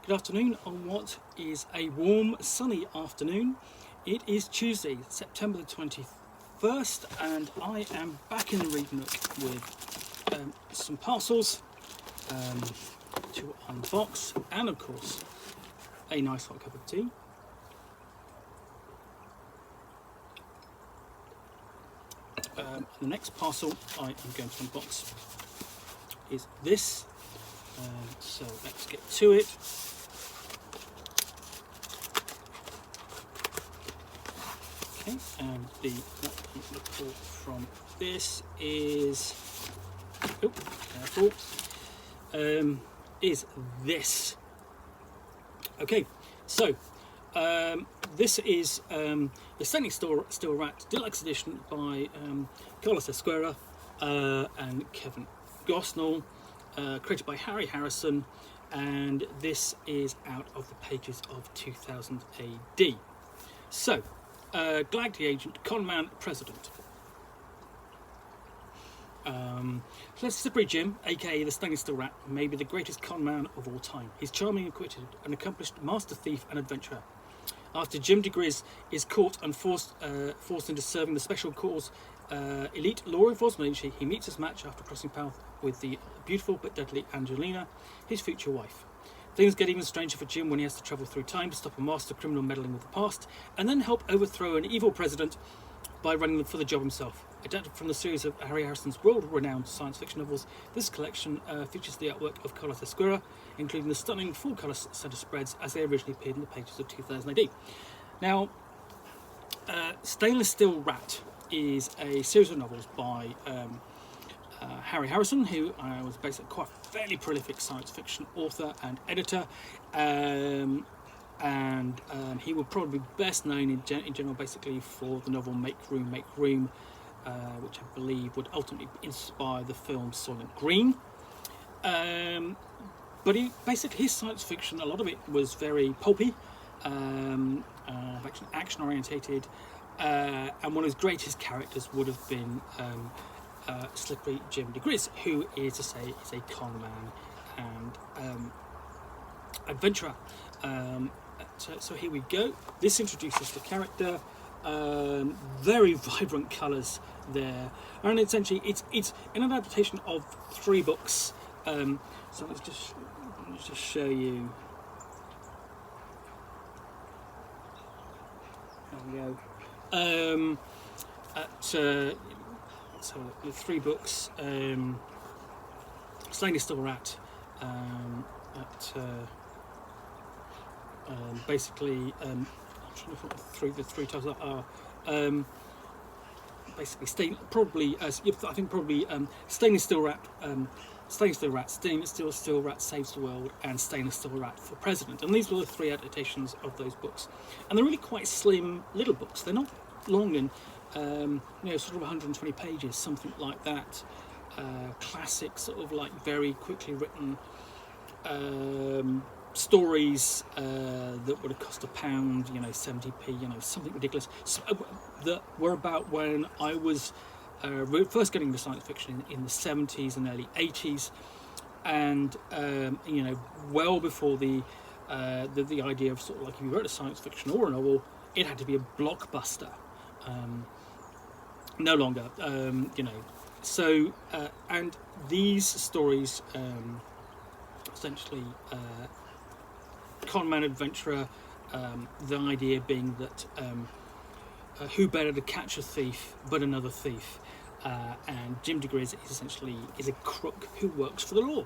Good afternoon on what is a warm, sunny afternoon. It is Tuesday, September the 21st, and I am back in the Read Nook with some parcels to unbox, and of course, a nice hot cup of tea. The next parcel I am going to unbox is this. So let's get to it. Okay, and the report from this is, oh, careful, is this. Okay, so this is the Stainless Steel Rat Deluxe Edition by Carlos Esquerra and Kevin Gosnell, created by Harry Harrison, and this is out of the pages of 2000 AD. So, Glad the Agent, Conman, President. Slippery Jim, aka the Stainless Steel Rat, may be the greatest conman of all time. He's charming and witted, an accomplished master thief and adventurer. After Jim DeGriz is caught and forced into serving the special cause elite law enforcement agency, he meets his match after crossing paths with the beautiful but deadly Angelina, his future wife. Things get even stranger for Jim when he has to travel through time to stop a master criminal meddling with the past, and then help overthrow an evil president by running for the job himself. Adapted from the series of Harry Harrison's world-renowned science fiction novels, this collection features the artwork of Carlos Esquerra, including the stunning full-colour centre spreads as they originally appeared in the pages of 2000 AD. Now, Stainless Steel Rat is a series of novels by Harry Harrison, who was basically quite a fairly prolific science fiction author and editor, and he would probably be best known in general basically for the novel Make Room, which I believe would ultimately inspire the film Soylent Green. But his science fiction, a lot of it was very pulpy, action orientated, and one of his greatest characters would have been Slippery Jim DeGriz, who is a con man and adventurer. So here we go. This introduces the character. Very vibrant colours there, and essentially it's an adaptation of 3 books. So let's just show you. There we go. So the 3 books, Stainless Steel Rat, basically, I'm trying to put the three titles are basically Stainless Steel Rat, Stainless Steel Rat Saves the World, and Stainless Steel Rat for President. And these were the 3 adaptations of those books, and they're really quite slim little books. They're not long, and sort of 120 pages, something like that. Classic, sort of like very quickly written stories that would have cost £1, 70p, something ridiculous. So, that were about when I was first getting into science fiction in the 70s and early 80s, and well before the idea of sort of like, if you wrote a science fiction or a novel, it had to be a blockbuster. No longer, So, and these stories, essentially, con man adventurer, the idea being that who better to catch a thief but another thief, and Jim DeGriz is essentially a crook who works for the law.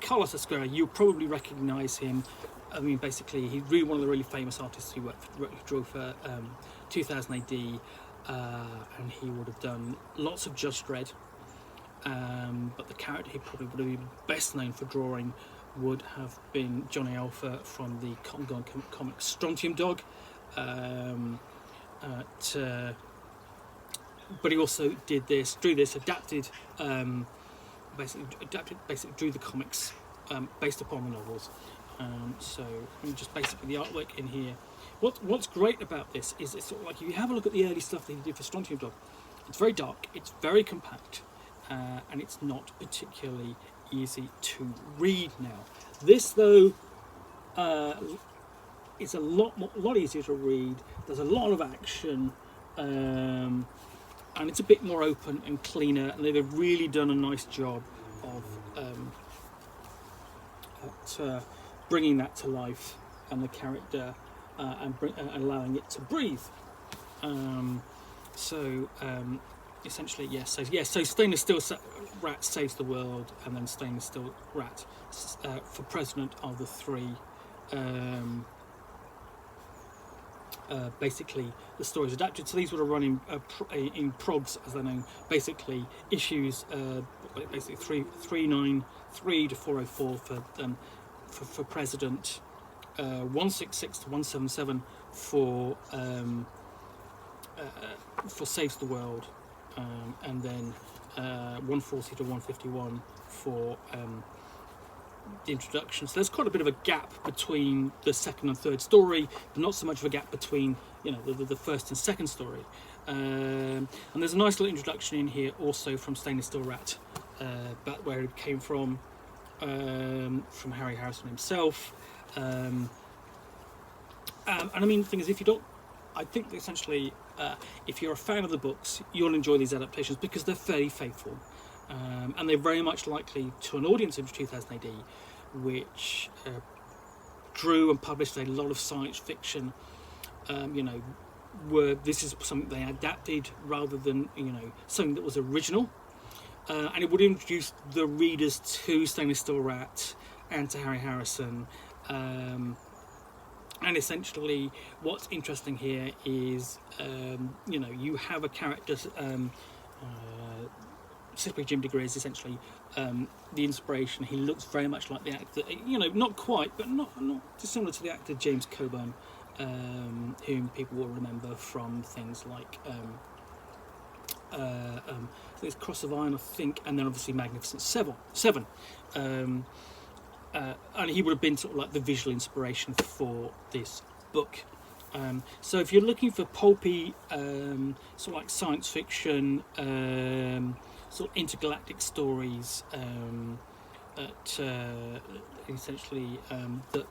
Carlos Esquerra, you'll probably recognise him. I mean, basically, he's really one of the really famous artists who drew for 2000 AD, and he would have done lots of Judge Dredd. But the character he probably would have been best known for drawing would have been Johnny Alpha from the comic Strontium Dog. But he also drew this, adapted, drew the comics based upon the novels. So just basically the artwork in here. What's great about this is it's sort of like, if you have a look at the early stuff that he did for Strontium Dog, it's very dark, it's very compact, and it's not particularly easy to read now. This, though, is a lot easier to read. There's a lot of action, and it's a bit more open and cleaner, and they've really done a nice job of at bringing that to life and the character, and allowing it to breathe. Essentially, yes. So Stainless Steel Rat saves the world, and then Stainless Steel Rat for president are the three. Basically, the story is adapted. So these would have run in progs, as they're known. Basically, issues basically 393 to 404 for president, 166 to 177 for saves the world. And then 140 to 151 for the introduction. So there's quite a bit of a gap between the second and third story, but not so much of a gap between the first and second story. And there's a nice little introduction in here also from Stainless Steel Rat, but where it came from Harry Harrison himself. And I mean, the thing is, I think essentially, if you're a fan of the books, you'll enjoy these adaptations because they're fairly faithful, and they're very much likely to an audience of 2000 AD, which drew and published a lot of science fiction. This is something they adapted rather than something that was original, and it would introduce the readers to Stainless Steel Rat and to Harry Harrison. And essentially, what's interesting here is, you have a character, Slippery Jim DeGriz, essentially the inspiration. He looks very much like the actor, not quite, but not dissimilar to the actor James Coburn, whom people will remember from things like I think it's Cross of Iron, I think, and then obviously Magnificent Seven. And he would have been sort of like the visual inspiration for this book. So if you're looking for pulpy, sort of like science fiction, sort of intergalactic stories, essentially that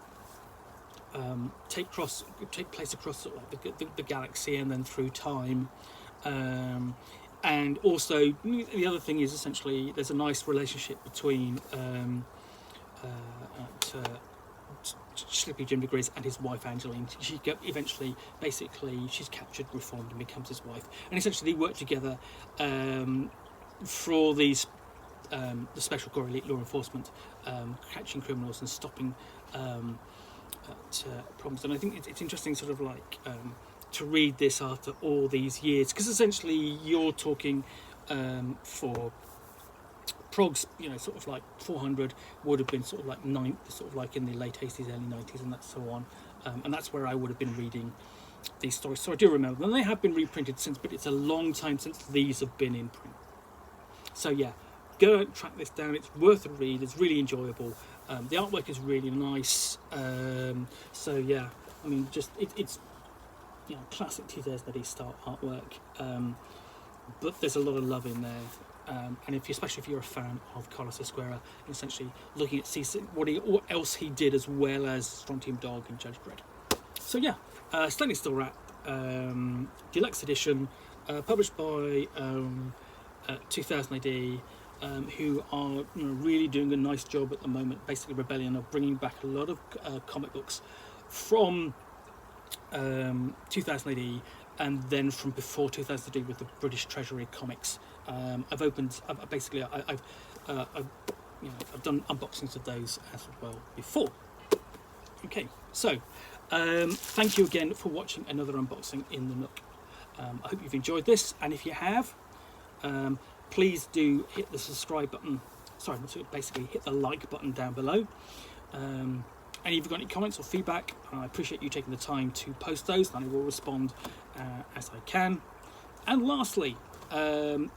take place across sort of like the galaxy and then through time. And also, the other thing is essentially there's a nice relationship between Slippy Jim DeGriz and his wife Angeline. Eventually, basically, she's captured, reformed, and becomes his wife. And essentially, they work together for these the Special Corps Elite Law Enforcement, catching criminals and stopping problems. And I think it's interesting, sort of like to read this after all these years, because essentially you're talking for progs, sort of like 400 would have been sort of like sort of like in the late 80s, early 90s, and that's so on. And that's where I would have been reading these stories. So I do remember them. They have been reprinted since, but it's a long time since these have been in print. So yeah, go and track this down. It's worth a read. It's really enjoyable. The artwork is really nice. So yeah, I mean, just it's classic 2000 AD style artwork. But there's a lot of love in there. And especially if you're a fan of Carlos Esquerra, essentially looking at what else he did, as well as Strontium Dog and Judge Dredd. So yeah, Stainless Steel Rat, Deluxe edition, published by 2000 AD, who are really doing a nice job at the moment. Basically, Rebellion are bringing back a lot of comic books from 2000 AD, and then from before 2000 AD with the British Treasury comics. I've done unboxings of those as well before. Okay, so thank you again for watching another unboxing in the Nook. I hope you've enjoyed this, and if you have, please do hit the subscribe button. Sorry, basically hit the like button down below. And if you've got any comments or feedback, I appreciate you taking the time to post those, and I will respond as I can. And lastly,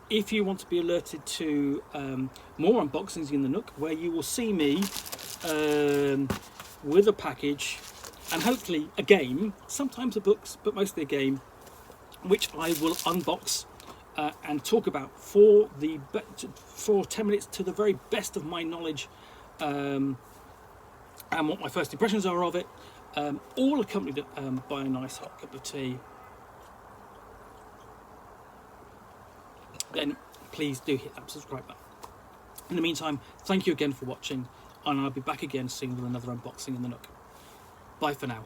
if you want to be alerted to more unboxings in the Nook, where you will see me with a package and hopefully a game, sometimes a books, but mostly a game, which I will unbox and talk about for 10 minutes to the very best of my knowledge, and what my first impressions are of it, all accompanied by a nice hot cup of tea, then please do hit that subscribe button. In the meantime, thank you again for watching, and I'll be back again soon with another unboxing in the Nook. Bye for now.